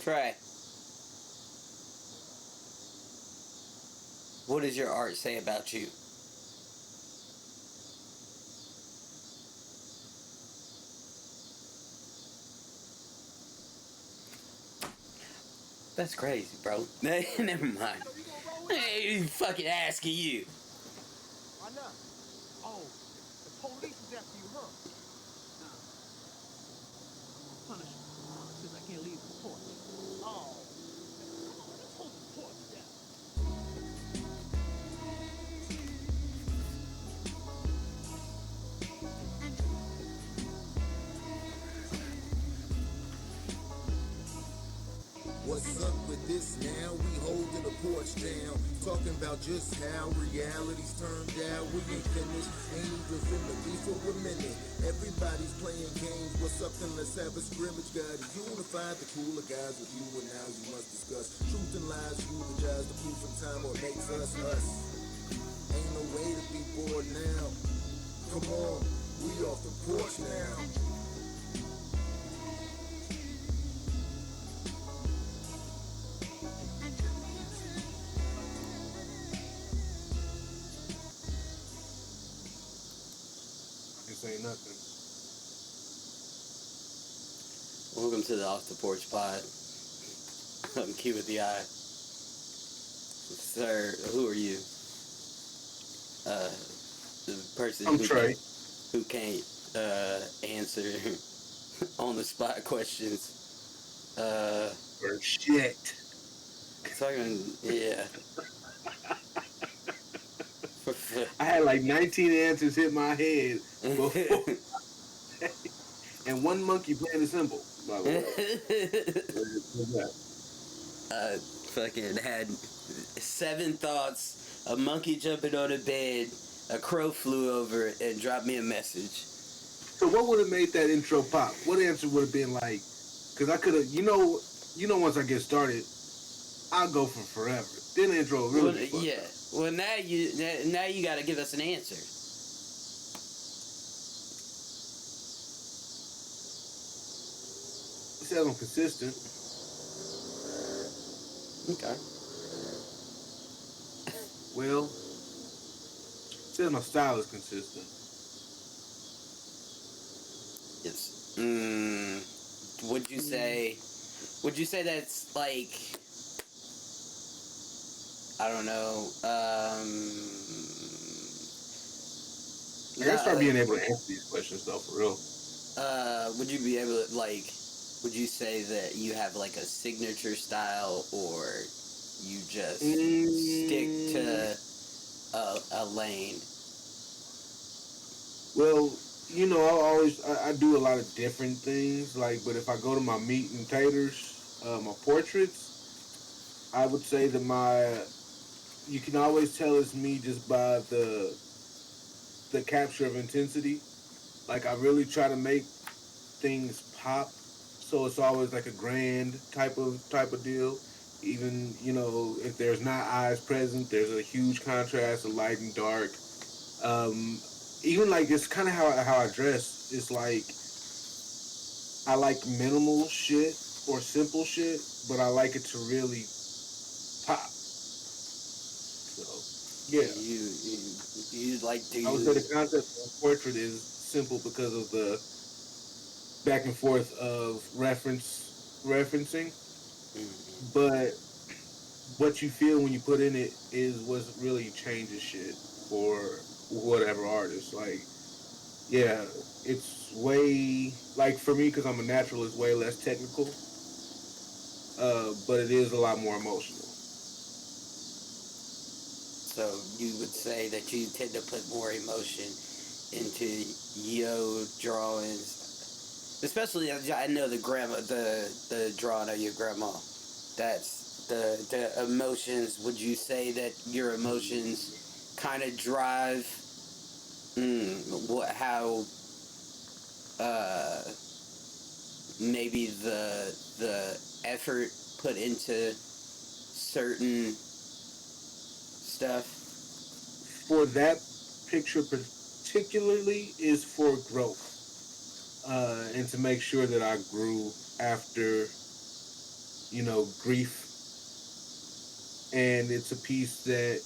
Trey, what does your art say about you? That's crazy, bro. Never mind. Hey, fucking asking you. Why not? Oh, the police is after you, huh? Nah. I'm gonna punish you since I can't leave the porch. Oh, come on, let's hold the porch down. What's up with this now? We holding the porch down. Talking about just how reality's turned out. We ain't finished, ain't even finna be for a minute. Everybody's playing games. What's up then? Let's have a scrimmage. Gotta unify the cooler guys with you, and now you must discuss truth and lies. Eulogize the proof in time or makes us us. Ain't no way to be bored now. Come on, we off the porch now. Say nothing. Welcome to the Off the Porch Pod. I'm Q with the I. Sir, who are you? The person I'm Trey. Who can't answer on the spot questions. Or shit. Talking, yeah. I had like 19 answers hit my head before. And one monkey playing the cymbal, by the way. Fucking had 7 thoughts, a monkey jumping on a bed, a crow flew over and dropped me a message. So what would have made that intro pop? What answer would have been like? Because I could have, once I get started, I'll go for forever. Then the intro really yeah. Well, now you got to give us an answer. It says I'm consistent. Okay. Well, it says my style is consistent. Yes. Would you say that's like, I don't know, I gotta start being able to answer these questions though, for real. Would you be able to, like, would you say that you have like a signature style, or you just stick to a lane? Well, I do a lot of different things. Like, but if I go to my meat and taters, my portraits, I would say that you can always tell it's me just by the capture of intensity. Like, I really try to make things pop, so it's always like a grand type of deal. Even if there's not eyes present, there's a huge contrast of light and dark. Even like it's kind of how I dress. It's like I like minimal shit or simple shit, but I like it to really pop. So yeah, you like to. I would say the concept of portrait is simple because of the back and forth of referencing, but what you feel when you put in it is what really changes shit for whatever artist. Like, yeah, it's way, like, for me, because I'm a natural, it's way less technical, but it is a lot more emotional. So you would say that you tend to put more emotion into your drawings, especially, I know the drawing of your grandma. That's the emotions. Would you say that your emotions kind of drive how maybe the effort put into certain stuff? For that picture particularly is for growth, and to make sure that I grew after grief, and it's a piece that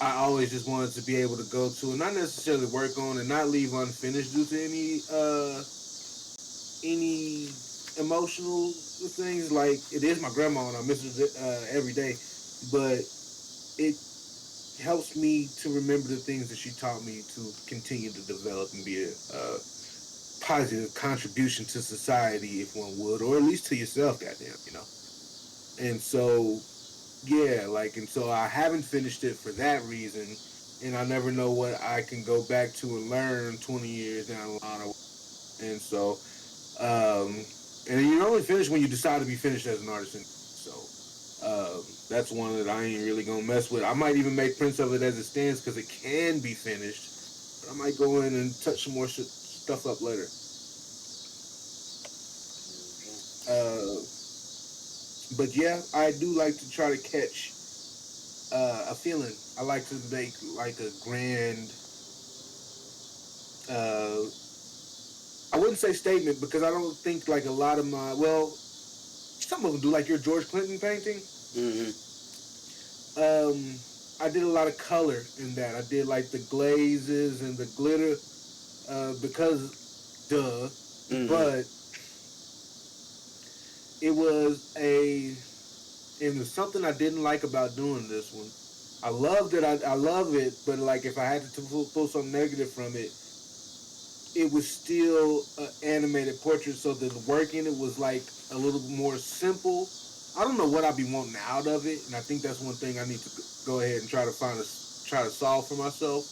I always just wanted to be able to go to and not necessarily work on and not leave unfinished due to any emotional things. Like it is my grandma and I miss her every day, but it helps me to remember the things that she taught me to continue to develop and be a positive contribution to society, if one would, or at least to yourself, goddamn. And so, yeah, like, and so I haven't finished it for that reason, and I never know what I can go back to and learn 20 years down the line. And so, um, and you're only finished when you decide to be finished as an artist. So, that's one that I ain't really gonna mess with. I might even make prints of it as it stands because it can be finished. But I might go in and touch some more stuff up later. Uh, but yeah, I do like to try to catch a feeling. I like to make like a grand. Uh, I wouldn't say statement because I don't think like a lot of my some of them do like your George Clinton painting. Mm-hmm. I did a lot of color in that. I did like the glazes and the glitter because duh, Mm-hmm. but it was a it was something I didn't like about doing this one. I loved it. I love it, but like if I had to pull something negative from it, it was still an animated portrait. So the work in it was like a little more simple. I don't know what I'd be wanting out of it, and I think that's one thing I need to go ahead and try to solve for myself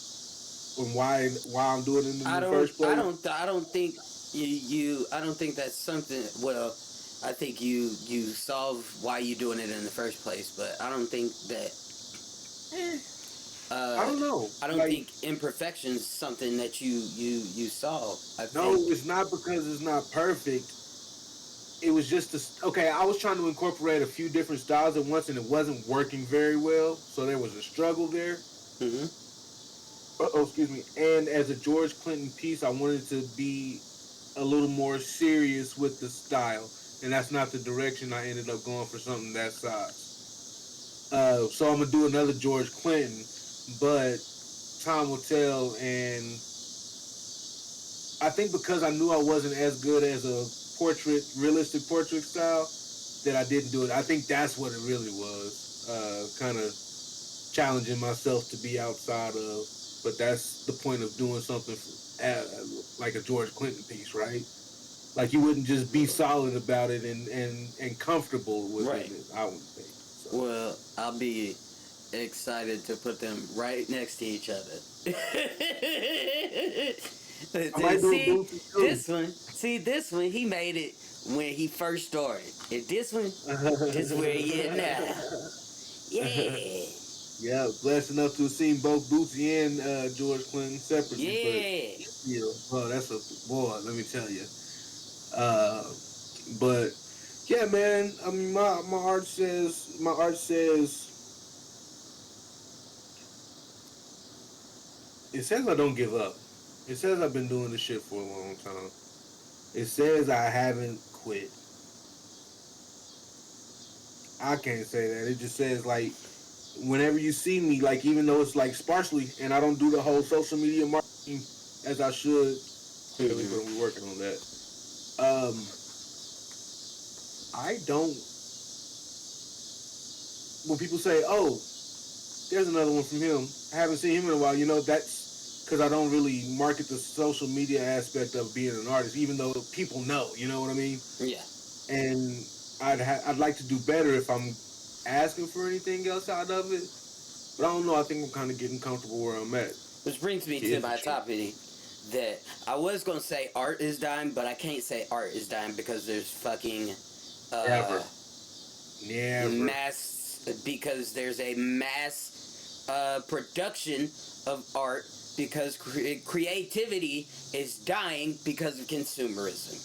and why I'm doing it in I the don't. first I place. don't. I don't think you. I don't think that's something. Well, I think you solve why you doing it in the first place, but I don't think that. Eh, I Uh, don't know. I don't Like think imperfection's something that you solve. I think. no, it's not because it's not perfect. It was just okay. I was trying to incorporate a few different styles at once, and it wasn't working very well. So there was a struggle there. Mm-hmm. Oh, excuse me. And as a George Clinton piece, I wanted to be a little more serious with the style, and that's not the direction I ended up going for something that size. So I'm gonna do another George Clinton, but time will tell. And I think because I knew I wasn't as good as a realistic portrait style, that I didn't do it. I think that's what it really was. Kind of challenging myself to be outside of. But that's the point of doing something like a George Clinton piece, right? Like you wouldn't just be solid about it and comfortable within Right. it. I wouldn't think so. Well, I'll be excited to put them right next to each other. I might do a See Bootsy too. this one. See this one. He made it when he first started. And this is where he is now. Yeah. Yeah, blessed enough to have seen both Bootsy and George Clinton separately, but Yeah. still, well, that's a boy. Let me tell you. Uh, but yeah, man. I mean, my art says it says I don't give up. It says I've been doing this shit for a long time. It says I haven't quit. I can't say that. It just says like whenever you see me, like even though it's like sparsely, and I don't do the whole social media marketing as I should, clearly, but we're Mm-hmm. working on that. Um, I don't. When people say, "Oh, there's another one from him," I haven't seen him in a while. That's because I don't really market the social media aspect of being an artist, even though people know. You know what I mean? Yeah. And I'd like to do better if I'm asking for anything else out of it. But I don't know. I think I'm kind of getting comfortable where I'm at. Which brings me to Is the my truth. topic that I was gonna say art is dying, but I can't say art is dying because there's fucking uh, Never. Never. there's a mass production of art because creativity is dying because of consumerism.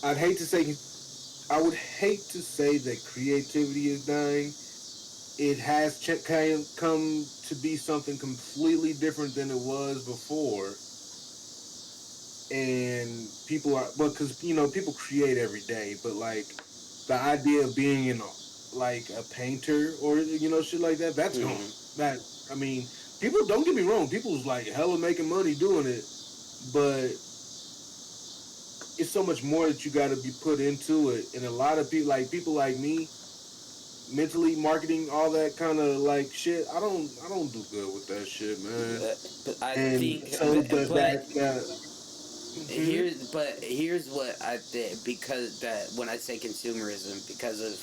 I'd hate to say I would hate to say that creativity is dying. It has come to be something completely different than it was before. and people are, well, because people create every day, but like the idea of being in like a painter or shit like that, that's gone. Mm-hmm. That I mean, people, don't get me wrong, people's like hella making money doing it, but it's so much more that you got to be put into it, and a lot of people like me, mentally marketing all that kind of like shit. I don't do good with that shit, man. But I And think, so does but that. Hmm. here's what I think, because that when I say consumerism, because of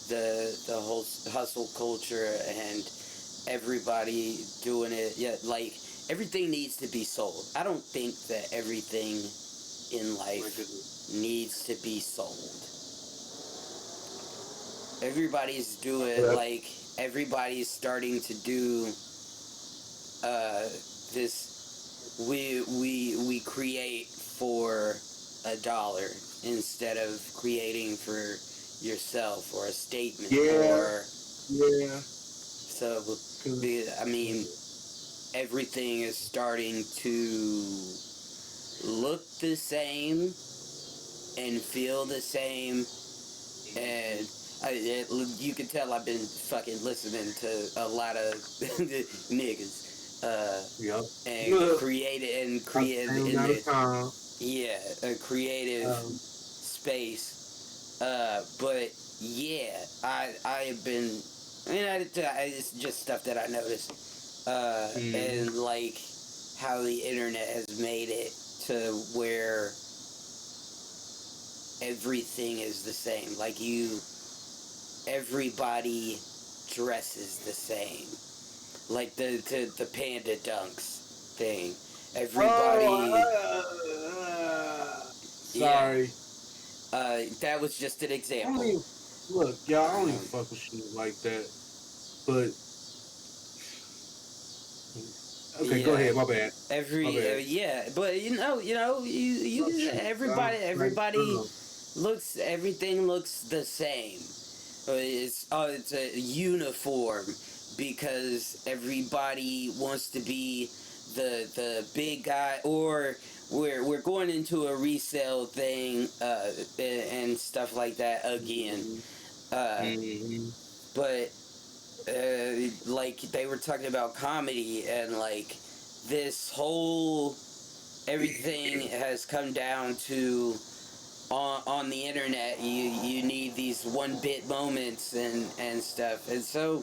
the whole hustle culture and everybody doing it. Yeah, like everything needs to be sold. I don't think that everything in life needs to be sold. Everybody's doing, Yeah. like, everybody's starting to do uh this. We create for $1 instead of creating for yourself, or a statement, Yeah, or yeah. so. I mean, everything is starting to look the same and feel the same, and you can tell I've been fucking listening to a lot of niggas, Yep. and Look, I created came in out of the, town. yeah, a creative Um, space. But yeah, I have been. I mean, it's just stuff that I noticed, mm, and like how the internet has made it to where everything is the same. Like everybody dresses the same. Like the panda dunks thing. Everybody, yeah. sorry. That was just an I don't example. even look, y'all. I don't even Um, fuck with shit like that. But okay, go yeah. ahead. My bad. My bad. Yeah, but Oh shoot. everybody looks, everything looks the same. It's a uniform, because everybody wants to be the big guy, or we're going into a resale thing, and stuff like that again. Mm-hmm. Uh, Mm-hmm. but like they were talking about comedy, and like this whole everything has come down to, on the internet, you need these 1 bit moments and stuff, and so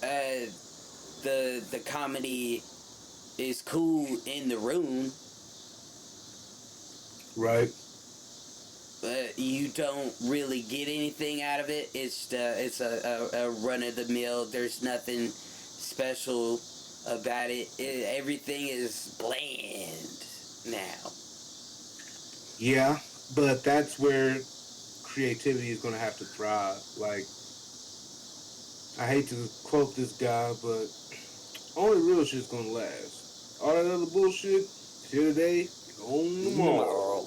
uh, the comedy is cool in the room, Right. but you don't really get anything out of it. It's a run of the mill. There's nothing special about it. Everything is bland now. Yeah, but that's where creativity is gonna have to thrive. Like, I hate to quote this guy, but only real shit's gonna last. All that other bullshit is here today, gone tomorrow. Tomorrow.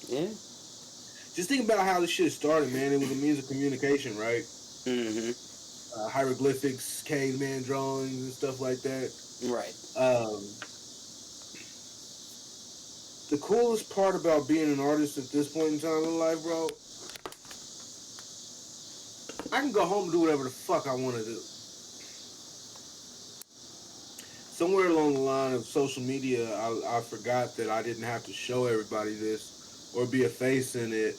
Yeah. Just think about how this shit started, man. It was a means of communication, right? Mm-hmm. Hieroglyphics, caveman drawings, and stuff like that. Right. Um, the coolest part about being an artist at this point in time in life, bro, I can go home and do whatever the fuck I want to do. Somewhere along the line of social media, I forgot that I didn't have to show everybody this or be a face in it,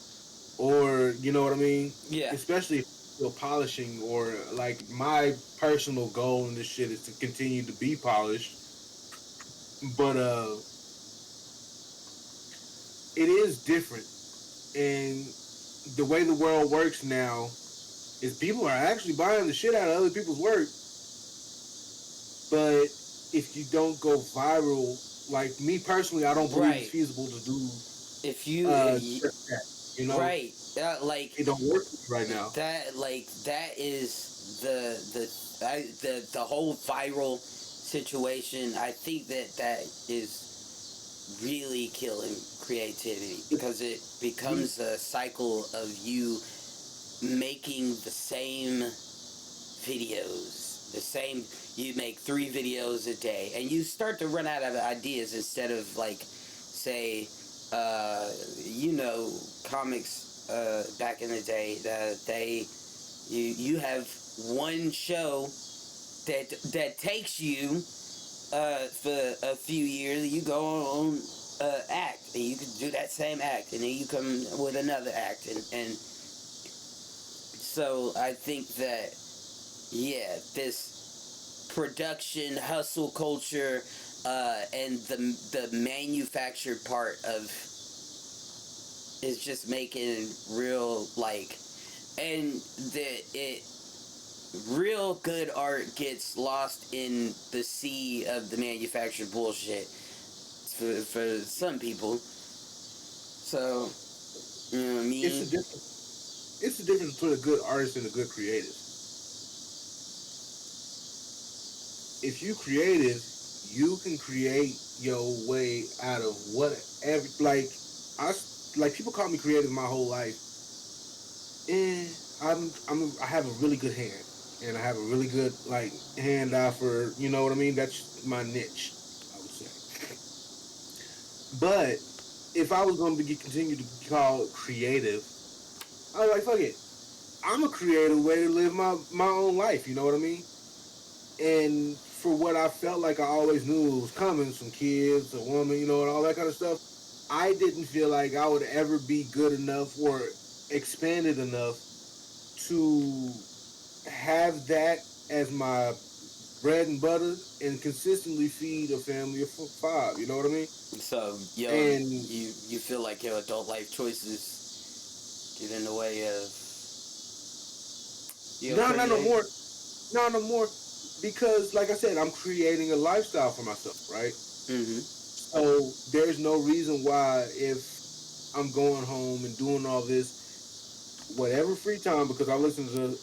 or you know what I mean? Yeah. Especially if you're still polishing, or like my personal goal in this shit is to continue to be polished. But it is different. And the way the world works now is people are actually buying the shit out of other people's work. But if you don't go viral, like me personally, I don't believe it's Right. feasible to do If you, just that. You know, right, like it don't work right now. that is the whole viral situation. I think that is really killing creativity, because it becomes a cycle of you making the same videos The same, you make 3 videos a day, and you start to run out of ideas instead of like, say, comics back in the day that you have one show that takes you for a few years. You go on act, and you can do that same act, and then you come with another act, and so I think that this production hustle culture and the manufactured part of is just making real and real good art gets lost in the sea of the manufactured bullshit for some people. So, you know what I mean? It's the difference between a good artist and a good creative. If you creative, you can create your way out of whatever. Like people call me creative my whole life, and I have a really good hand, and I have a really good hand eye for, you know what I mean. That's my niche, I would say. But if I was going to continue to be called creative, I was like, fuck it. I'm a creative way to live my own life. You know what I mean? And for what I felt like I always knew was coming, some kids, a woman, and all that kind of stuff, I didn't feel like I would ever be good enough or expanded enough to have that as my bread and butter and consistently feed a family of 5. You know what I mean? So, and you feel like your adult life choices get in the way of no more, because like I said, I'm creating a lifestyle for myself, right? Mm-hmm. So there's no reason why, if I'm going home and doing all this, whatever free time, because I listen to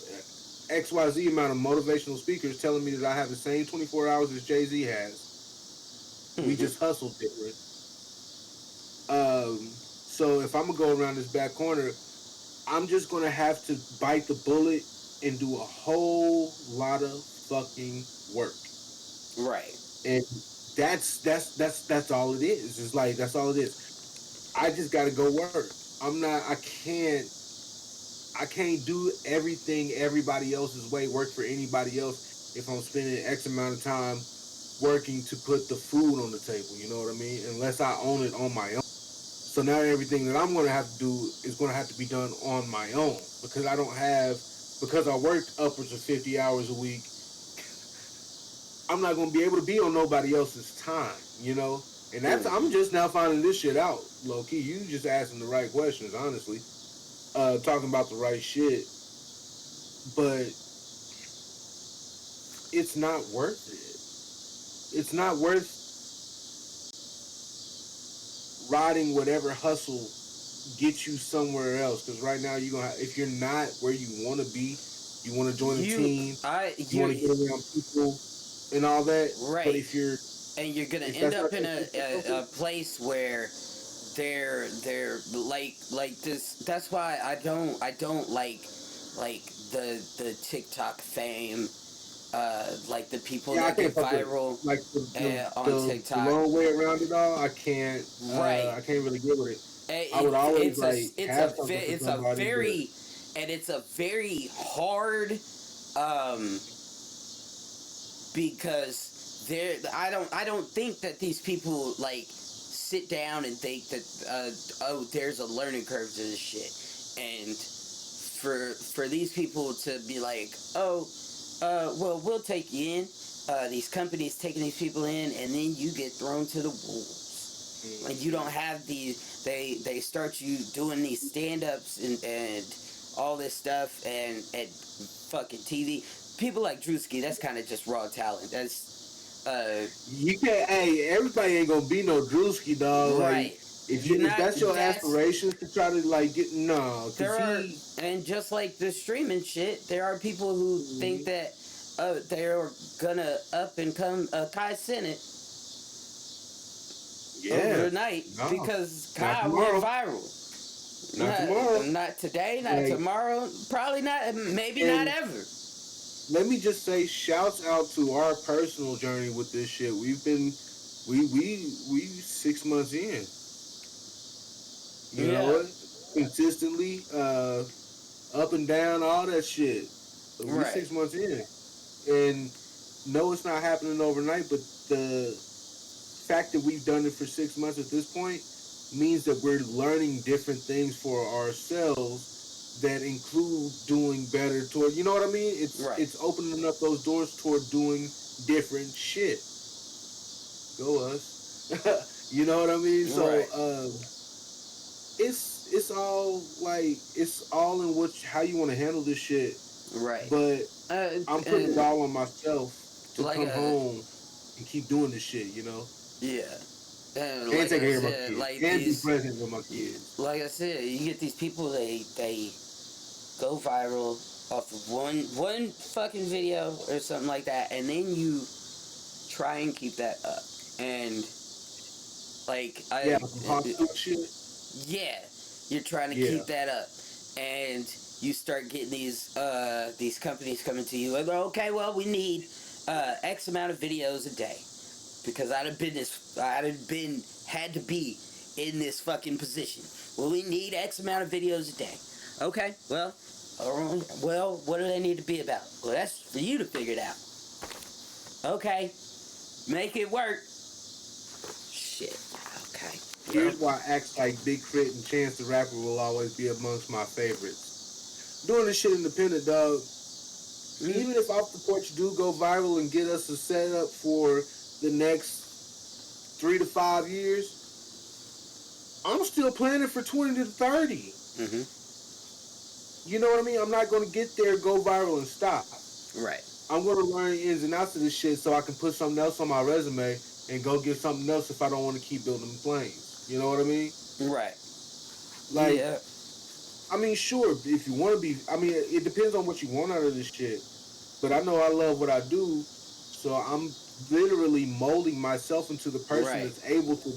XYZ amount of motivational speakers telling me that I have the same 24 hours as Jay-Z has. We just hustle different. So if I'm gonna go around this back corner, I'm just gonna have to bite the bullet and do a whole lot of fucking work. Right. And that's all it is. It's like, that's all it is. I just gotta go work. I can't do everything everybody else's way, work for anybody else, if I'm spending X amount of time working to put the food on the table. You know what I mean? Unless I own it on my own. So now everything that I'm going to have to do is going to have to be done on my own, because because I worked upwards of 50 hours a week. I'm not going to be able to be on nobody else's time, And I'm just now finding this shit out, low key. You just asking the right questions, honestly. Talking about the right shit. But it's not worth it. It's not worth riding whatever hustle gets you somewhere else. Because right now, if you're not where you want to be, you want to join a team, you want to get around people and all that. Right. But if you're gonna end up in a place where they're like this. That's why I don't like the TikTok fame. Like the people that get viral on TikTok. The long way around it all, I can't. Right. I can't really get with it. I would always it's a very hard because I don't think that these people sit down and think that there's a learning curve to this shit, and for these people to be like, well, we'll take you in. These companies taking these people in, and then you get thrown to the wolves. Like, you don't have these. They start you doing these stand-ups and all this stuff and fucking TV. People like Drewski, that's kind of just raw talent. That's you can't. Hey, everybody ain't gonna be no Drewski, dog. Right. If that's your aspirations to try to get and just like the streaming shit, there are people who think that they're gonna up and come Kai Cenat overnight because Kai went viral. Not tomorrow. Not today. Not tomorrow. Probably not. Maybe not ever. let me just say, shouts out to our personal journey with this shit. We 6 months in. You know Yeah. it, consistently, up and down, all that shit. We Right. 6 months in, and no, it's not happening overnight. But the fact that we've done it for 6 months at this point means that we're learning different things for ourselves that include doing better toward, you know what I mean? Right. It's opening up those doors toward doing different shit. Go us. You know what I mean? So Right. it's all like, it's all in what, how you want to handle this shit. Right. But I'm putting it And all on myself to like come home and keep doing this shit, yeah. And and like take I care of my said, kids like and be these, present with my kids. like I said, you get these people. They go viral off of one fucking video or something like that, and then you try and keep that up. And like Yeah, some hot shit. yeah, you're trying to Yeah, keep that up, and you start getting these companies coming to you like, okay, well, we need X amount of videos a day because I'd have been had to be in this fucking position. Well, we need X amount of videos a day. Okay, well, what do they need to be about? Well, that's for you to figure it out. Okay, make it work. Shit. Okay. Well. here's why acts like Big Crit and Chance the Rapper will always be amongst my favorites. Doing this shit independent, dog. Mm, Even if Off the Porch do go viral and get us a setup for the next 3 to 5 years, I'm still planning for 20 to 30. mm-hmm. You know what I mean? I'm not going to get there, go viral, and stop. Right. I'm going to learn ins and outs of this shit so I can put something else on my resume and go get something else if I don't want to keep building planes. You know what I mean? Right. Like, Yeah. I mean, sure, if you want to be, I mean, it depends on what you want out of this shit. But I know I love what I do, so I'm literally molding myself into the person Right. that's able to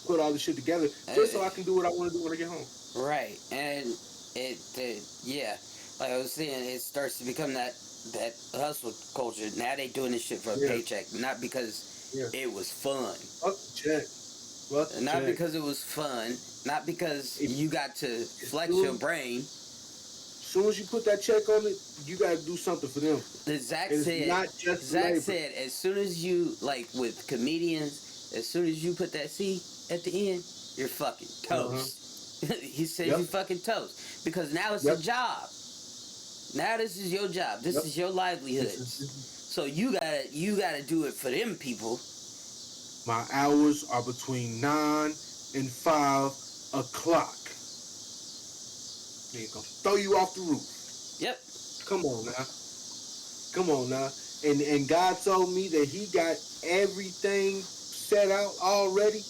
put all this shit together just so I can do what I want to do when I get home. Right. And yeah, like I was saying, it starts to become that hustle culture. Now they doing this shit for a Yeah, paycheck, not because yeah. it was fun, Fuck the check. Fuck the not check. because it was fun, not because If, you got to as flex your soon, brain. soon as you put that check on it, you got to do something for them. Zach And it's said, not just the Zach labor. said, as soon as you, like with comedians, as soon as you put that C at the end, you're fucking Uh-huh. toast. He said Yep. you fucking toast because now it's Yep. a job. Now this is your job. This Yep. is your livelihood. This is So you gotta do it for them people. my hours are between 9 and 5 o'clock. They gonna throw you off the roof. Yep. Come on now. Come on now. And God told me that He got everything set out already.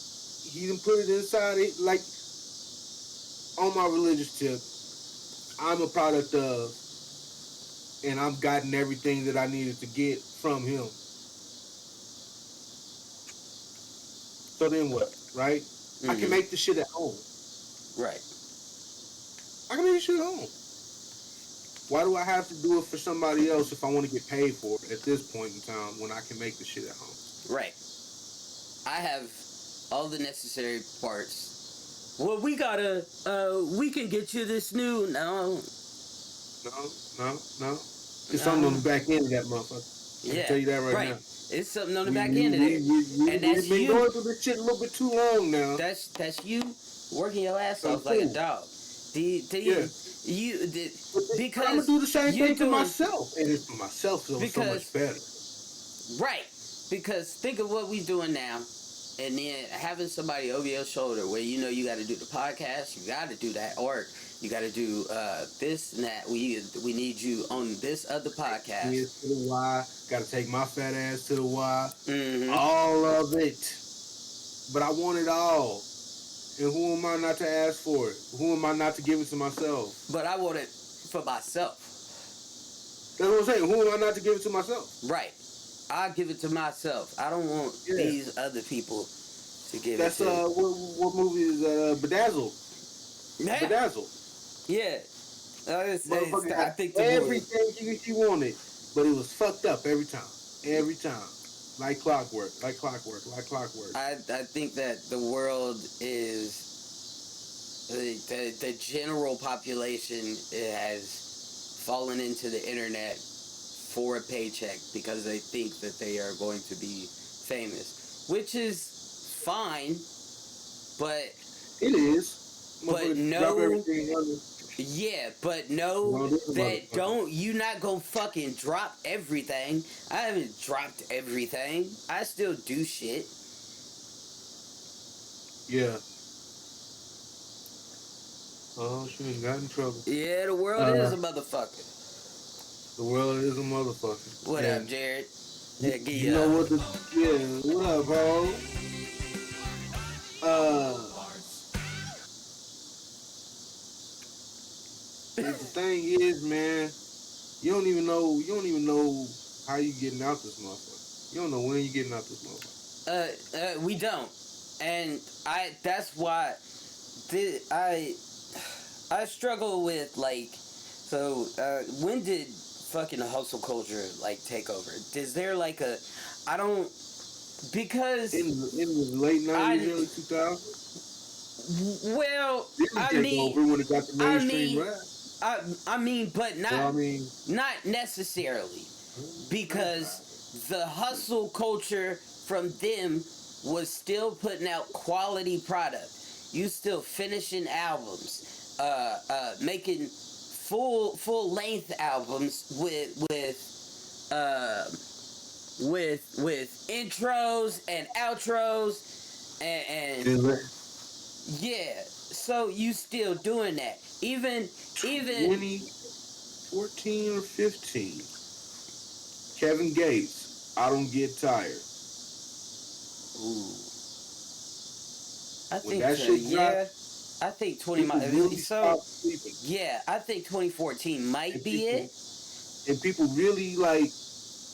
He didn't put it inside it. Like, on my religious tip, I'm a product of, and I've gotten everything that I needed to get from Him. So then what, right? I can Mm-hmm. make the shit at home. Right. I can make the shit at home. Why do I have to do it for somebody else if I want to get paid for it at this point in time when I can make the shit at home? Right. I have all the necessary parts. Well, we we can get you this new. No. No. There's something on the back end of that motherfucker. I can tell you that right now. It's something on the back end of there, and that's We've been you. going through this shit a little bit too long now. That's you working your ass So off like a cool. dog. Yeah. Because I'm gonna do the same you're thing for doing- myself, and it's for myself so much better. Right. Because think of what we're doing now, and then having somebody over your shoulder where you know you got to do the podcast, you got to do that, or you got to do this and that. We need you on this other podcast. Yes, to the Y. Got to take my fat ass to the Y. Mm-hmm. All of it. But I want it all. And who am I not to ask for it? Who am I not to give it to myself? But I want it for myself. That's what I'm saying. Who am I not to give it to myself? Right. I give it to myself. I don't want these other people to give it to. That's what movie is Bedazzled? Yeah. Bedazzled. Yeah. I think the everything she wanted. but it was fucked up every time. Every time. Like clockwork, like clockwork, like clockwork. I think that the world is the general population has fallen into the internet for a paycheck because they think that they are going to be famous, which is fine, but It is. but Motherfuckers drop no, everything under. yeah, but no, No, this is that motherfucker. don't you not gonna fucking drop everything. I haven't dropped everything. I still do shit. Yeah. Oh, she ain't got in trouble. Yeah, the world is a motherfucker. The world is a motherfucker. What And up, Jared? Yeah, give you know what the what up, bro? The thing is, man, you don't even know how you getting out this motherfucker. You don't know when you getting out this motherfucker. We don't, and that's why I struggle with like, so when did fucking hustle culture like take over? Is there like a, I don't, because In the late 90s, early 2000s, well, didn't I take mean, over when it got the I mainstream mean, rap. I mean, but not So, I mean, not necessarily, because the hustle culture from them was still putting out quality product. You still finishing albums, making full length albums with intros and outros and yeah. So you still doing that, even 2014 or 15. Kevin Gates, I don't get tired. Ooh. I When think that shit yeah. dropped, I think 20 people really stopped sleeping. yeah, I think 2014 might And be people, it. and people really like.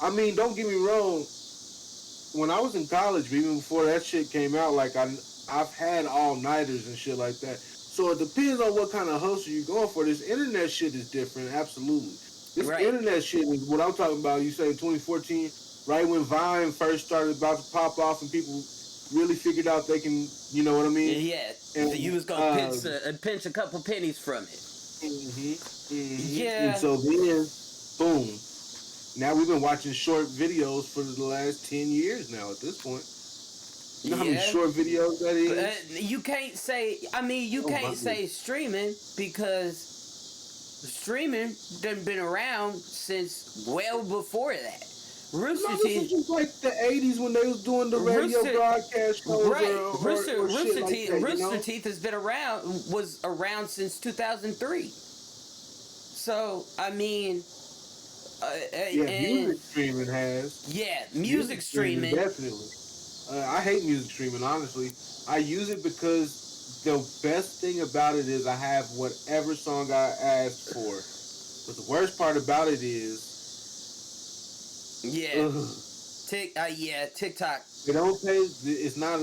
I mean, don't get me wrong. When I was in college, even before that shit came out, like I've had all nighters and shit like that. So it depends on what kind of hustle you're going for. This internet shit is different, absolutely. This Right. internet shit is what I'm talking about. You say 2014, right when Vine first started about to pop off, and people really figured out they can, you know what I mean? Yeah, And you was gonna pinch a couple pennies from it. And Yeah, so then, boom. Now we've been watching short videos for the last 10 years now at this point. You know how many yeah. short videos that But, is? you can't say. I mean, you Oh, my can't say streaming because streaming done been around since well before that. Rooster No, this Teeth. was just like the 80s when they was doing the radio Rooster- broadcast shows Right, or shit like that, you Rooster know? Teeth has been around, was around since 2003. So I mean, Yeah, music streaming has. yeah, music streaming. Definitely. I hate music streaming, honestly. I use it because the best thing about it is I have whatever song I asked for. But the worst part about it is, Yeah, ugh, TikTok. they don't pay. It's not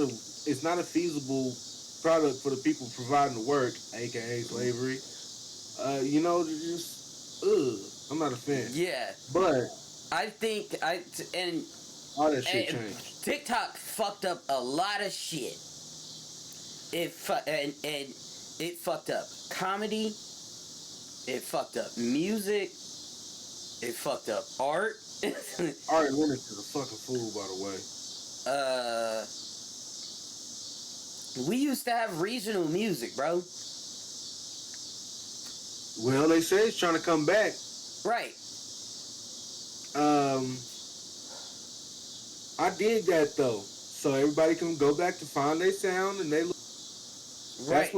a feasible product for the people providing the work, aka slavery. You know, just I'm not a fan. Yeah, But I think and all that shit changed. TikTok fucked up a lot of shit. And it fucked up comedy. It fucked up music. It fucked up art. Art Lennox is a fucking fool, by the way. We used to have regional music, bro. Well, they say it's trying to come back. Right. I did that though, so everybody can go back to find their sound, and they. Right.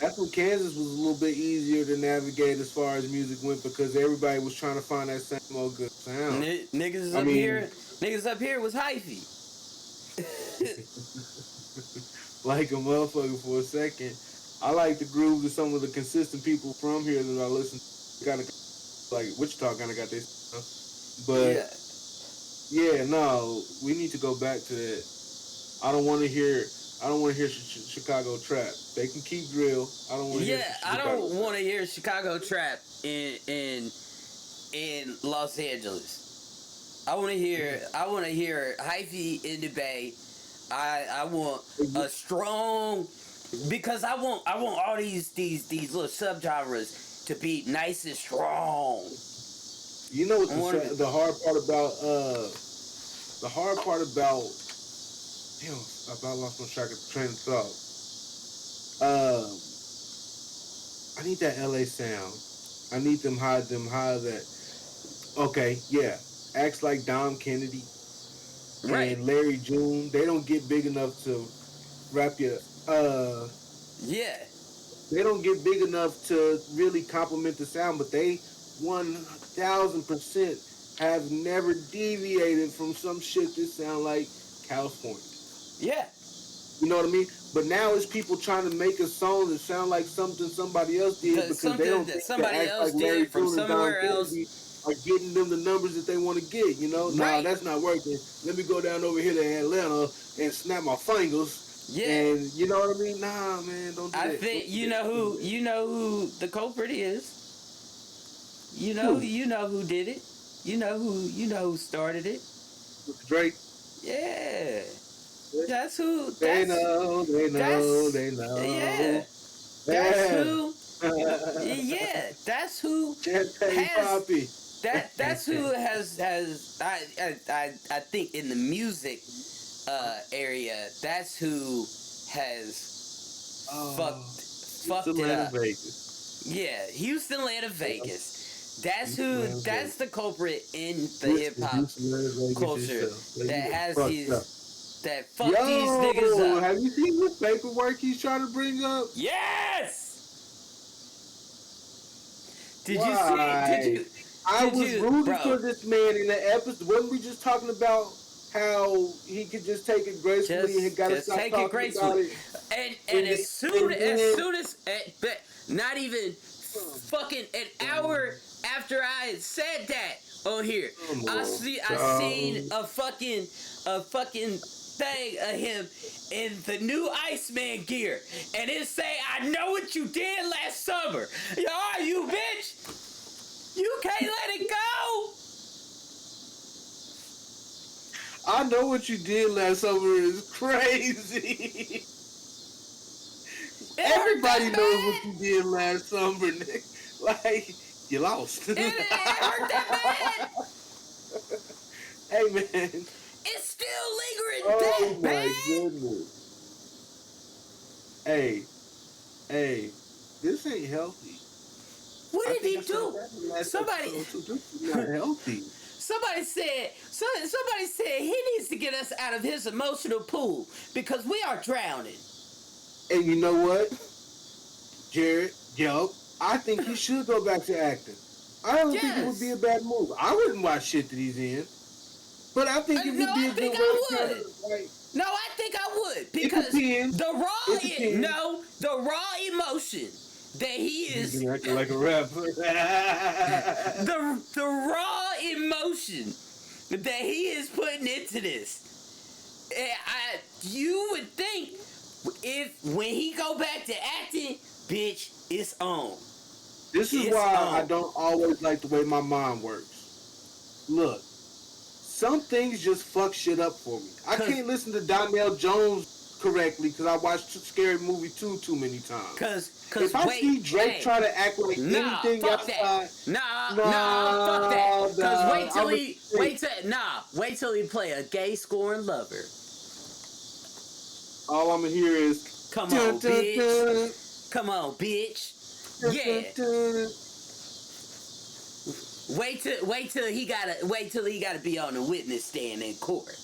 That's when Kansas was a little bit easier to navigate as far as music went because everybody was trying to find that same old good sound. Niggas up here was hyphy. Like a motherfucker for a second. I like the grooves of some of the consistent people from here that I listen to. Kind of like Wichita kind of got this, but yeah, no, we need to go back to that. I don't want to hear Chicago trap. They can keep drill. I don't want to hear. Yeah, I don't want to hear Chicago trap in Los Angeles. I want to hear. I want to hear hyphy in the bay. I want a strong, because I want all these little subgenres to be nice and strong. You know what I want the hard part about the hard part about damn, I about lost my train of thought. I need that LA sound. I need them high that okay, yeah. Acts like Dom Kennedy right. and Larry June, they don't get big enough to rap your Yeah. they don't get big enough to really complement the sound, but they 1000% have never deviated from some shit that sound like California. Yeah. You know what I mean? But now it's people trying to make a song that sound like something somebody else did because they Something don't that think that somebody acts else like Larry did from June and Don somewhere Kennedy else. are getting them the numbers that they want to get. You know, nah, Right. that's not working. Let me go down over here to Atlanta and snap my fingers. Yeah. And you know what I mean? Nah, man, don't do I that. think Don't do that. Don't do that. you know who the culprit is. Who? You know who did it. You know who started it. Mr. Drake? Yeah. That's who. They know, they know, That's they yeah. know. That's Yeah. who. Yeah. That's who Champagne has Poppy. that's who has I think in the music area, that's who has fucked it Atlanta, up. Vegas. Yeah, Houston, Atlanta, Vegas. That's Houston, who. Atlanta, That's Vegas. the culprit in the hip Houston, hop Houston, Atlanta, Vegas culture itself. Like, you that get has fucked up. that fuck these niggas Yo, up. have you seen the paperwork he's trying to bring up? Yes. Did you see? Why? I was rooting bro? for this man in the episode. Wasn't we just talking about how he could just take it gracefully and he got to Just stop take it talking about gracefully. it? And And as then, soon as not even fucking an hour after I had said that on here, I seen a fucking thing of him in the new Iceman gear, and it say, "I know what you did last summer. Oh, you bitch! You can't let it go." I know what you did last summer is crazy. Everybody knows what you did last summer, Nick. Like, you lost. It hurt that bad. Hey, man. It's still lingering Oh, that my bad. goodness. Hey, this ain't healthy. What did he do? Somebody. This is not healthy. Somebody said he needs to get us out of his emotional pool because we are drowning. And you know what, Jared? Yo, I think he should go back to acting. I don't think it would be a bad move. I wouldn't watch shit that he's in, but I think it would be a good way to kind of like. No, I think I would because the raw emotion that he is acting like a rapper. the raw emotion that he is putting into this. You would think when he go back to acting, bitch, it's on. This is why I don't always like the way my mind works. Look, some things just fuck shit up for me. I can't listen to Donnell Jones correctly because I watched Scary Movie 2 too many times. If I see Drake try to act like anything outside, fuck that. Because wait till he play a gay scorned lover. All I'm gonna hear is come on, bitch. Come on, bitch. Yeah. Wait till he gotta be on the witness stand in court.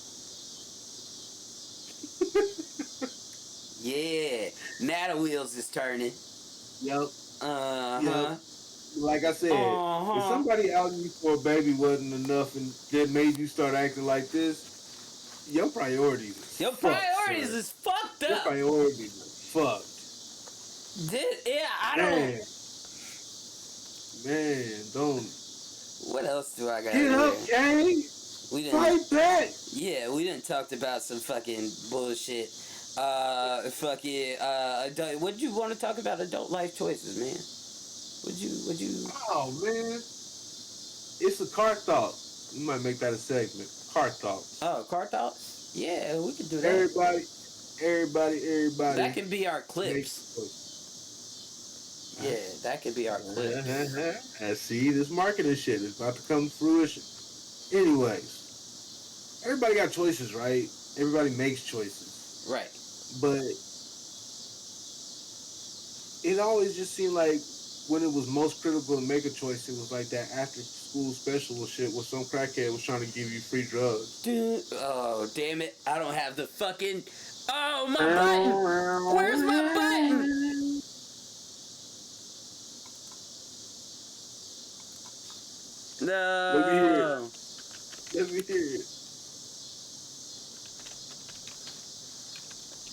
Yeah. Now the wheels is turning. Yep. Yep. Like I said, if somebody outing you for a baby wasn't enough and that made you start acting like this, your priorities is Your fucked, priorities sir. is fucked up. Your priorities is fucked. I don't. Man, don't. What else do I got? Get up, gang. Fight back. Yeah, we done talked about some fucking bullshit. What do you want to talk about? Adult life choices, man. Would you? Oh man, it's a car thought. We might make that a segment. Car thoughts. Oh, car thoughts? Yeah, we could do that. Everybody That can be our makes clips. choices. Yeah, that could be our clips. I see this marketing shit is about to come to fruition. Anyways, everybody got choices, right? Everybody makes choices, Right. but it always just seemed like when it was most critical to make a choice, it was like that after school special shit where some crackhead was trying to give you free drugs. Dude, oh, damn it. I don't have the fucking. Oh, my button! Where's my button? Let me hear it. No. Let me hear it.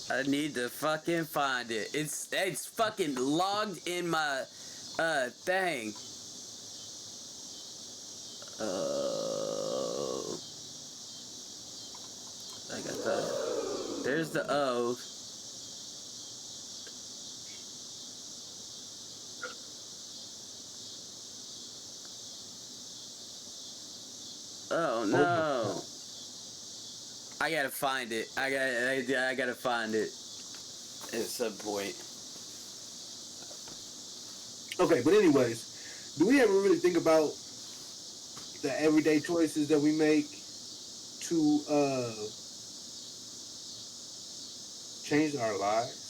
I need to fucking find it. It's fucking logged in my thing. I got the. There's the O. Oh no. I gotta find it. I gotta find it at some point. Okay, but anyways, do we ever really think about the everyday choices that we make to change our lives?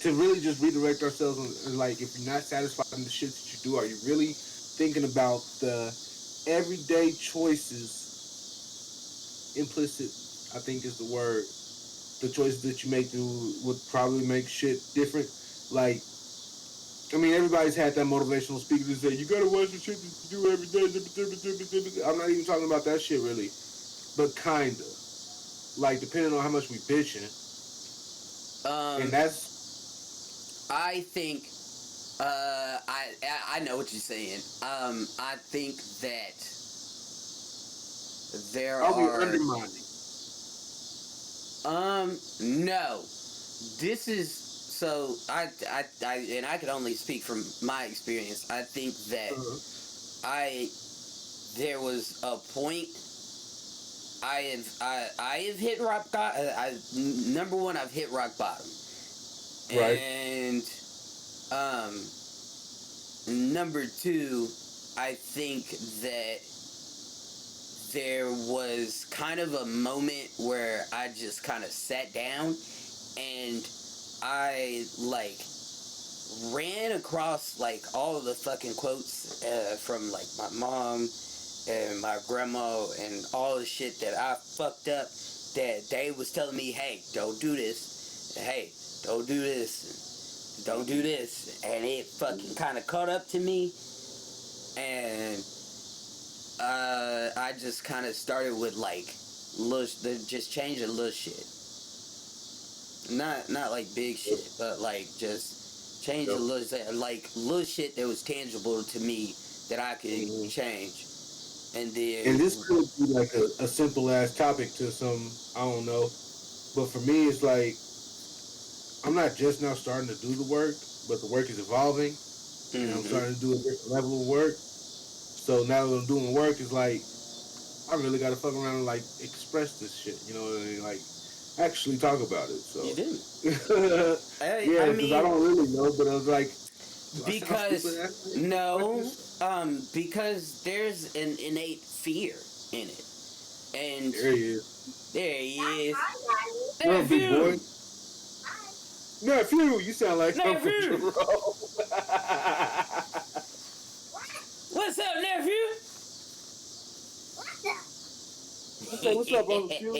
To really just redirect ourselves and like if you're not satisfied in the shit that you do, are you really thinking about the everyday choices implicit, I think is the word. The choices that you make would probably make shit different. Like, I mean, everybody's had that motivational speaker to say, you gotta watch the shit that you do every day. I'm not even talking about that shit really. But kinda. Like, depending on how much we bitching. And that's... I think, I know what you're saying. I think that there Are we are... undermining? No. This is... So, and I can only speak from my experience. I think that there was a point I have hit rock bottom. Number one, I've hit rock bottom. Right. And number two, I think that there was kind of a moment where I just kind of sat down and I like ran across like all of the fucking quotes from like my mom and my grandma and all the shit that I fucked up that they was telling me, hey, don't do this, hey, don't do this, don't do this, and it fucking kind of caught up to me, and I just kind of started with like just changing little shit, not like big shit, but like just changing little shit that was tangible to me that I could change. And then... And this could be like a simple ass topic to some, I don't know. But for me, it's like, I'm not just now starting to do the work, but the work is evolving. And I'm starting to do a different level of work. So now that I'm doing work, it's like, I really got to fuck around and like express this shit. You know what I mean? Like, actually talk about it. So. You do. Yeah, because I don't really know, but I was like, because because there's an innate fear in it, and there he is. Nephew. What up, big boy? Nephew, you sound like nephew. What's up, nephew? Okay, what's up, Uncle Q?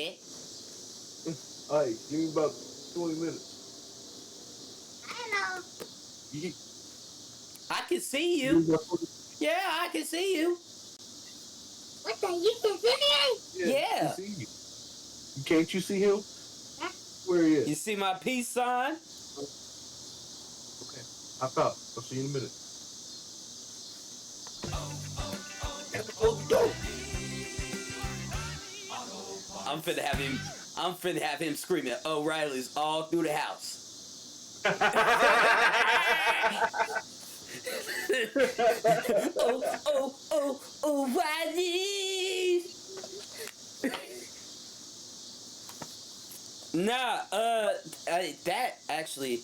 Hey, give me about 20 minutes. Hello. I can see you. Yeah, I can see you. What the? You can see me? Yeah. I can see you. Can't you see him? Huh? Where he is? You see my peace sign? Okay. Hop out. I'll see you in a minute. I'm finna have him screaming O'Reilly's all through the house. Nah, that actually,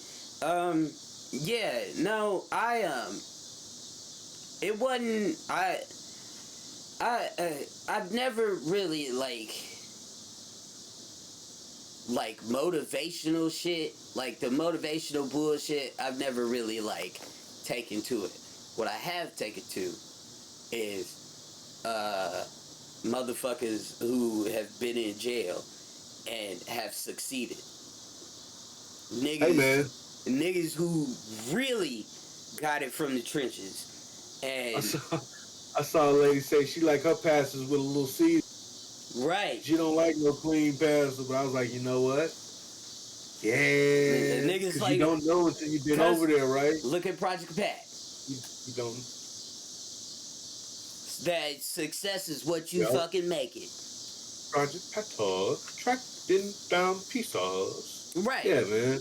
yeah, no, it wasn't, I've never really, like motivational shit, like the motivational bullshit, I've never really, like, taken to it. What I have taken to is, motherfuckers who have been in jail and have succeeded. Hey man, Niggas who really got it from the trenches. I And saw I saw a lady say she like her passes with a little seed. right. She don't like no clean passes, but I was like, you know what? Yeah, Niggas because you like, don't know until you've been cuz over there, right? look at Project Pat. You don't. That success is what you Yep. fucking make it. Project Patos, tracking down pieces. Right. Yeah, man.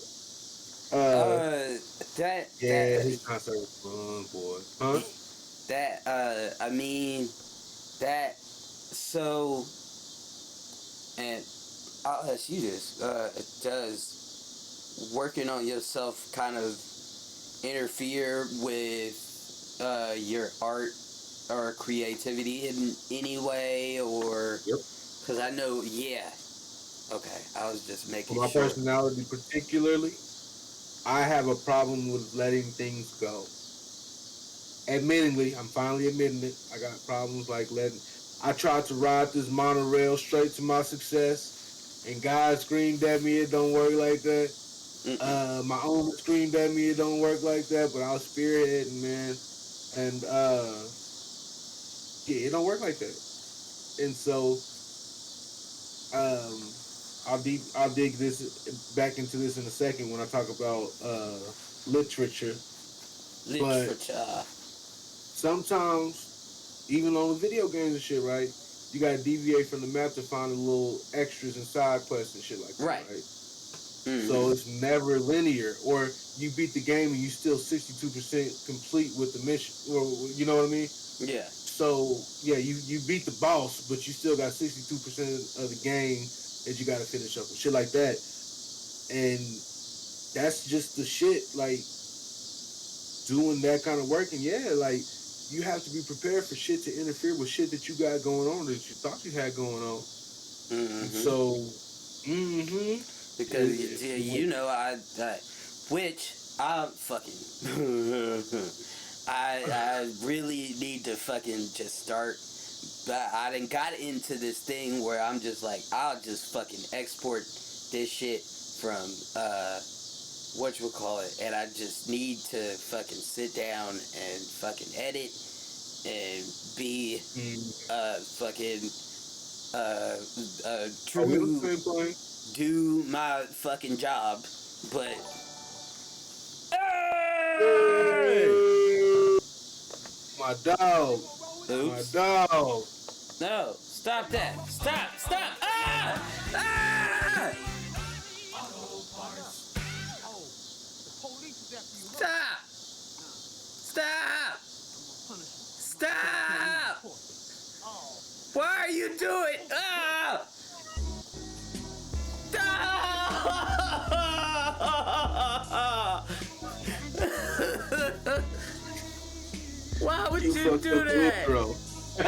That Yeah, his concert was fun, boy. Huh? I mean that so and I'll ask you this, does working on yourself kind of interfere with your art or creativity in any way, or Yep. because I know, yeah, okay, I was just For making my sure. personality, particularly, I have a problem with letting things go. Admittingly, I'm finally admitting it. I got problems like letting. I tried to ride this monorail straight to my success, and God screamed at me, "It don't work like that." My owner screamed at me, "It don't work like that." But I was spearheading, man, and yeah, it don't work like that. And so, um, I'll dig this back into this in a second when I talk about literature. But Literature. sometimes, even on the video games and shit, right? You gotta deviate from the map to find the little extras and side quests and shit like that, Right. right? So Mm-hmm. it's never linear. Or you beat the game and you still 62% complete with the mission. Or you know what I mean? Yeah. So yeah, you beat the boss, but you still got 62% of the game that you gotta finish up and shit like that. And that's just the shit, like doing that kind of work. And yeah, like you have to be prepared for shit to interfere with shit that you got going on that you thought you had going on. And Mm-hmm. so, mm-hmm, Because you know, which I fucking I really need to fucking just start. But I done got into this thing where I'm just like, I'll just fucking export this shit from whatchamacallit, and I just need to fucking sit down and fucking edit and be fucking are we on the true, same plane? do my fucking job, but Yay! My dog, my oops, dog. no, stop that, stop, ah, Oh, the police is after you, huh? stop, Nah, stop, I'm gonna punish you. Cause I can't leave the stop, porch. Oh, why are you doing, ah, stop. Why would You you fucked do up the that? intro. With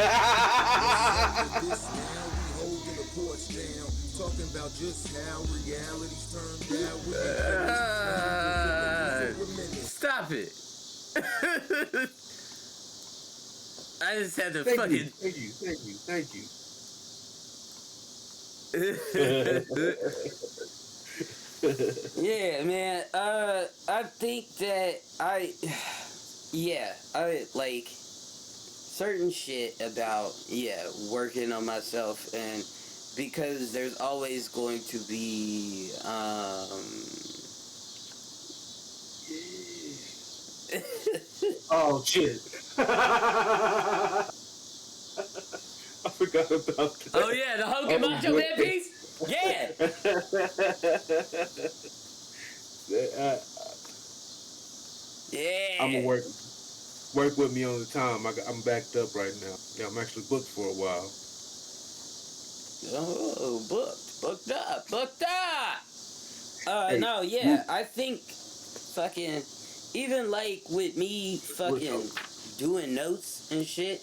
this now, we holding the porch down, talking about just how realities turned out. We ain't finished. For a minute. Stop it. I just had to Thank you, fucking. thank you, thank you, thank you. Yeah, man. I think that yeah, I like certain shit about, yeah, working on myself, and because there's always going to be, Oh shit! I forgot about oh that. yeah, the Hulk and Oh Macho boy. Man piece? Yeah! Uh, I'm gonna Yeah! work with me on the time. I'm backed up right now. Yeah, I'm actually booked for a while. Oh, booked up, booked up! Hey, No, you, yeah, I think fucking even like with me what's up? fucking doing notes and shit.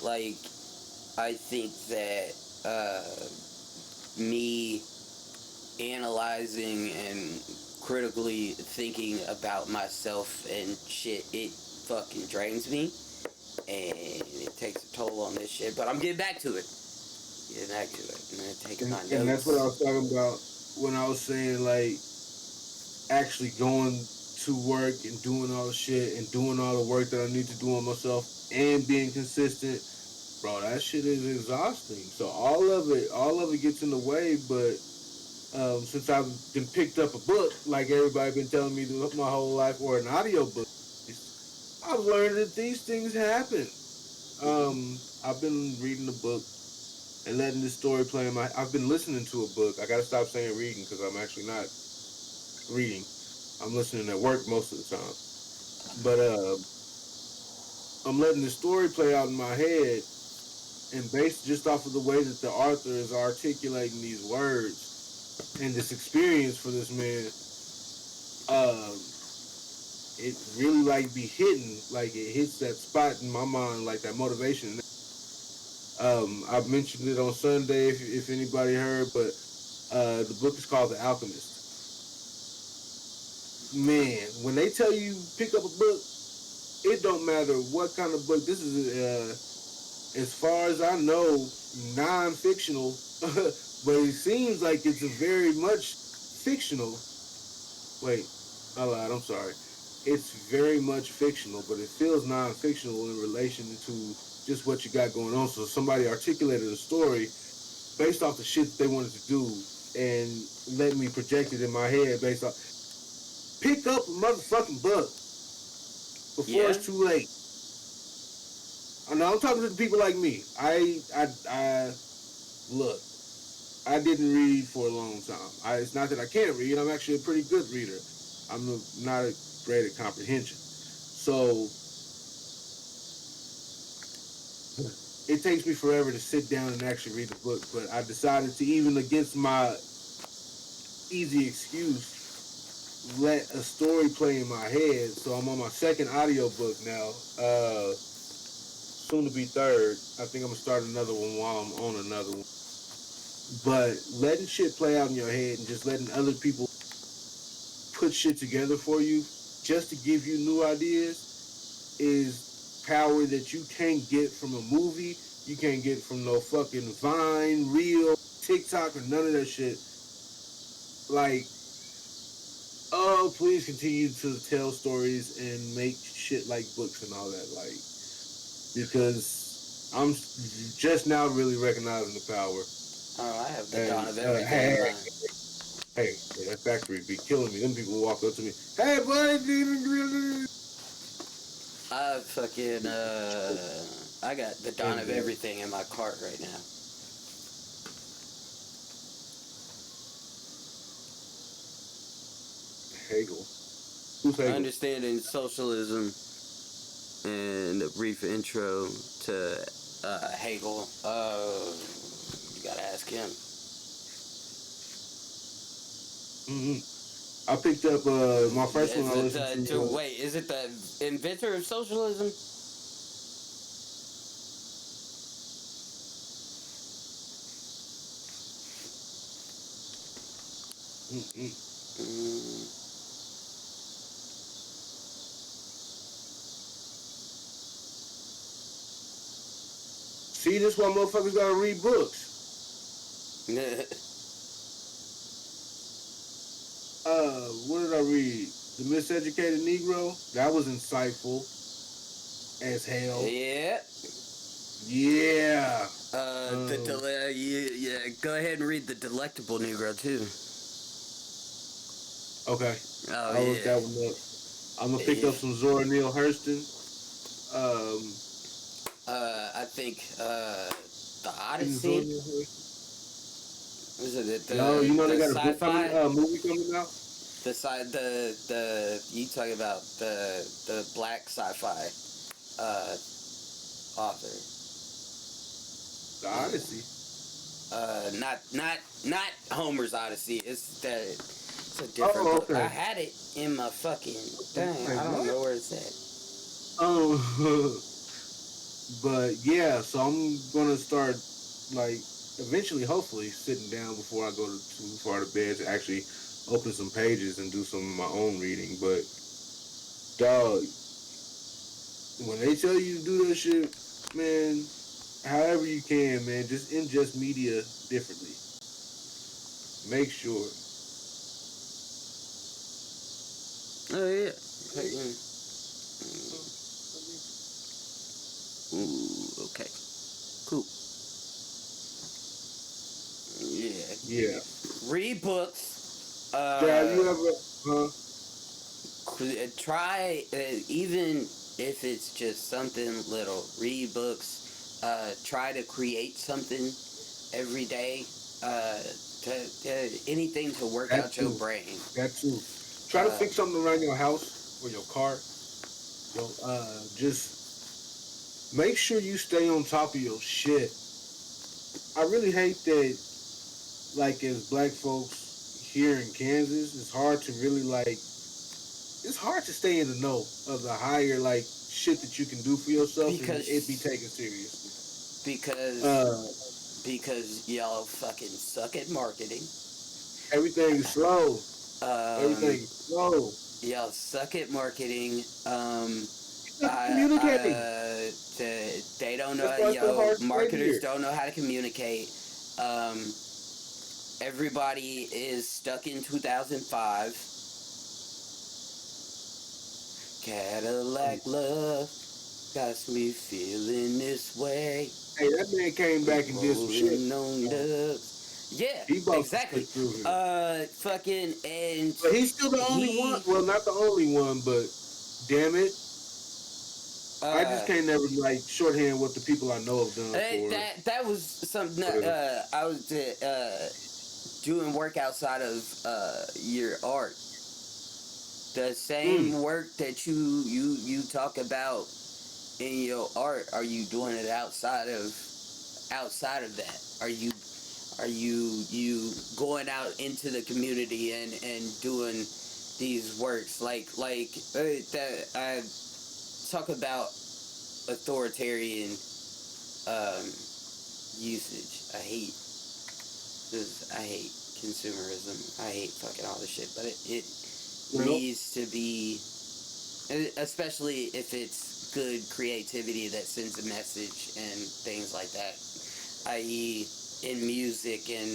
Like I think that me analyzing and critically thinking about myself and shit, it fucking drains me and it takes a toll on this shit. But I'm getting back to it. Getting back to it. And then taking my And that's what I was notes. talking about when I was saying like actually going to work and doing all the shit and doing all the work that I need to do on myself and being consistent, bro. That shit is exhausting. So all of it gets in the way. But since I've been picked up a book, like everybody been telling me my whole life, or an audio book, I've learned that these things happen. I've been reading a book and letting this story play in my. I've been listening to a book. I gotta stop saying reading because I'm actually not reading. I'm listening at work most of the time. But I'm letting the story play out in my head, and based just off of the way that the author is articulating these words and this experience for this man, um, it really like be hitting, like it hits that spot in my mind, like that motivation. I mentioned it on Sunday if anybody heard, but the book is called The Alchemist. Man, when they tell you pick up a book, it don't matter what kind of book. This is as far as I know, non-fictional, but it seems like it's a very much fictional. Wait, I lied. I'm sorry. It's very much fictional, but it feels non-fictional in relation to just what you got going on. So somebody articulated a story based off the shit that they wanted to do and let me project it in my head based off. Pick up a motherfucking book before Yeah? it's too late. I know I'm talking to the people like me. I look. I didn't read for a long time. It's not that I can't read. I'm actually a pretty good reader. Not great at comprehension. So it takes me forever to sit down and actually read the book. But I decided to, even against my easy excuse, let a story play in my head. So I'm on my second audiobook now. Soon to be third. I think I'm gonna start another one while I'm on another one. But letting shit play out in your head and just letting other people put shit together for you just to give you new ideas is power that you can't get from a movie. You can't get from no fucking Vine, Reel, TikTok, or none of that shit. Like, oh, please continue to tell stories and make shit like books and all that. Like, because I'm just now really recognizing the power. Oh, I have the dawn And of everything in hey, mind. hey, that factory be killing me. Them people walk up to me, hey, buddy, Fucking I got the dawn and of everything in my cart right now. Hegel. Who's Hegel? Understanding socialism and a brief intro to Hegel. You gotta ask him. Mm-hmm. I picked up my first one. I Is it listened to. wait? Is it the inventor of socialism? Mm-mm. Mm, See, this why motherfuckers gotta read books. What did I read? The Miseducated Negro. That was insightful as hell. yeah. Yeah. Yeah. Go ahead and read the Delectable Negro too. Okay. Oh I'll look yeah. that one up. I'm gonna pick Yeah. up some Zora Neale Hurston. Um, I think the is it Zora Odyssey. Neale Hurston? Was it No, you know the they got a book coming, sci-fi? movie coming out. The you talking about the black sci-fi uh author. The Yeah. Odyssey. Not Homer's Odyssey. It's a different Oh, book. I okay. had it in my fucking thing. Like I don't what? know where it's at. But yeah, so I'm gonna start like eventually, hopefully, sitting down before I go too far to bed to actually open some pages and do some of my own reading. But dog, when they tell you to do that shit, man, however you can, man, just ingest media differently. Make sure. Oh yeah. Fucking- Ooh, okay. Cool. Yeah. Yeah. Read books. Have you ever? Huh? Try even if it's just something little. Read books. Try to create something every day. Anything to work That out your too. brain. That too. Try to Uh, fix something around your house or your car. Just make sure you stay on top of your shit. I really hate that, like, as black folks here in Kansas, it's hard to really, like, it's hard to stay in the know of the higher, like, shit that you can do for yourself and it be because taken seriously. Uh, because y'all fucking suck at marketing. Everything is slow. Um, Everything is slow. y'all suck at marketing. Just communicating. They don't That's know. why it's so Yo, hard to stay marketers here. don't know how to communicate. Um, everybody is stuck in 2005. Cadillac love got me feeling this way. Hey, that man came back and did some shit. Rolling on dubs. Yeah, He brought some exactly. shit through here. Fucking and But he's still the only one. he Well, not the only one, but damn it, I just uh can't never like shorthand what the people I know have done that was something for the. I was doing work outside of your art. The Mm, same work that you talk about in your art, are you doing it outside of that? Are you going out into the community and doing these works like that I talk about authoritarian um, usage. I hate consumerism. I hate fucking all this shit. But it well, needs to be, especially if it's good creativity that sends a message and things like that. I.e., in music and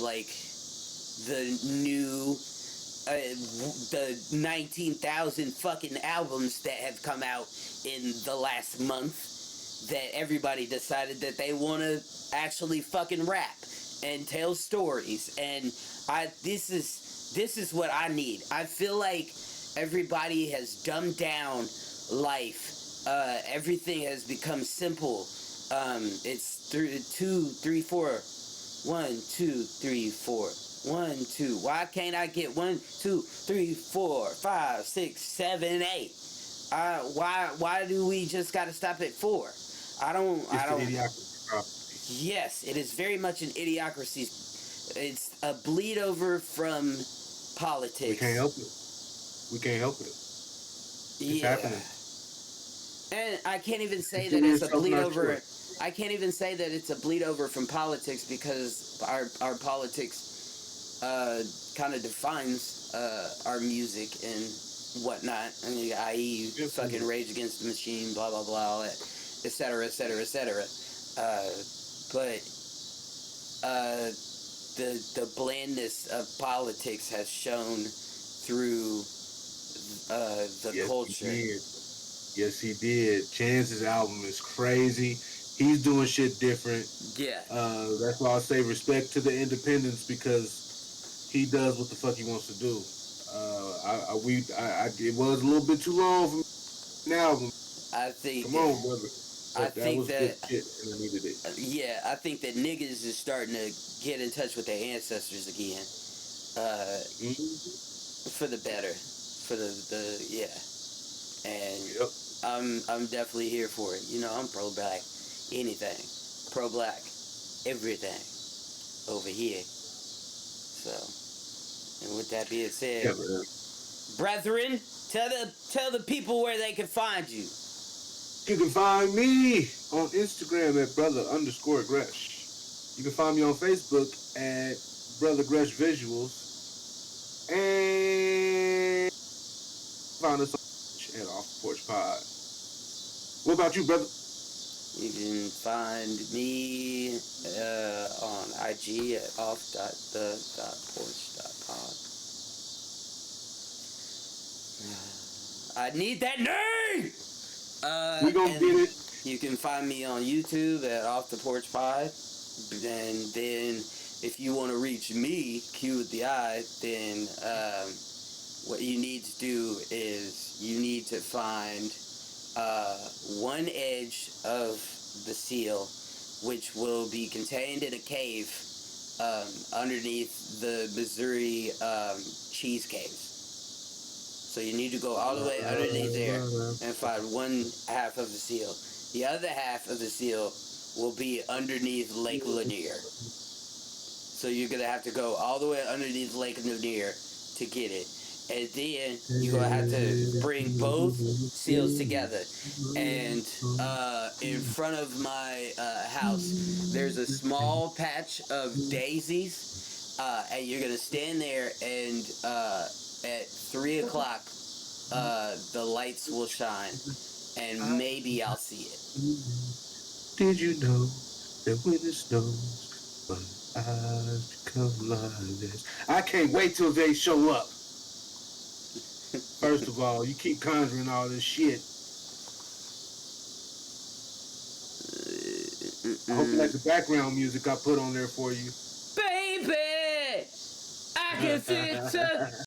like the new the 19,000 fucking albums that have come out in the last month that everybody decided that they want to actually fucking rap and tell stories. And this is what I need. I feel like everybody has dumbed down life. Everything has become simple. It's 2, 3, 4. 1, 2, 3, 4. 1, 2. Why can't I get 1, 2, 3, 4, 5, 6, 7, 8? Why do we just gotta stop at 4? it's I the don't. idiocracy property. Yes, it is very much an idiocracy. It's a bleed over from We can't politics. help it. We can't help it. It's Yeah. happening. And I can't even say that Consider it's a yourself bleed not over. sure. I can't even say that it's a bleed over from politics because our politics kind of defines our music and whatnot. I mean, i.e., fucking Definitely. Rage Against the Machine, blah blah blah, all that, etc., etc., etc. But uh, the blandness of politics has shown through the Yes, he culture. did. Yes, he did. Chance's album is crazy. He's doing shit different. Yeah. That's why I say respect to the independents because he does what the fuck he wants to do. It was a little bit too long for an album. I think Come on, brother. I But that think was good that shit, and I needed it. yeah, I think that niggas is starting to get in touch with their ancestors again. Hmm. For the better, for the yeah, and Yep. I'm definitely here for it. You know, I'm pro black, anything, pro black. everything over here. So, and with that being said, Yeah, man. brethren, tell the people where they can find you. You can find me on Instagram at brother_Gresh. You can find me on Facebook at Brother Gresh Visuals. And find us on at Off the Porch Pod. What about you, brother? You can find me on IG at off.the.porch.pod. I need that name! We gonna get it. You can find me on YouTube at Off the Porch Pod. And then if you want to reach me, Q with the I, then what you need to do is you need to find one edge of the seal, which will be contained in a cave underneath the Missouri cheese caves. So you need to go all the way underneath there and find one half of the seal. The other half of the seal will be underneath Lake Lanier. So you're going to have to go all the way underneath Lake Lanier to get it. And then you're going to have to bring both seals together. And in front of my house, there's a small patch of daisies. And you're going to stand there and at 3 o'clock, the lights will shine. And maybe I'll see it. Did you know that when it snows, my eyes become lifeless? I can't wait till they show up. First of all, you keep conjuring all this shit. I hope you like the background music I put on there for you. Baby! I can fix it.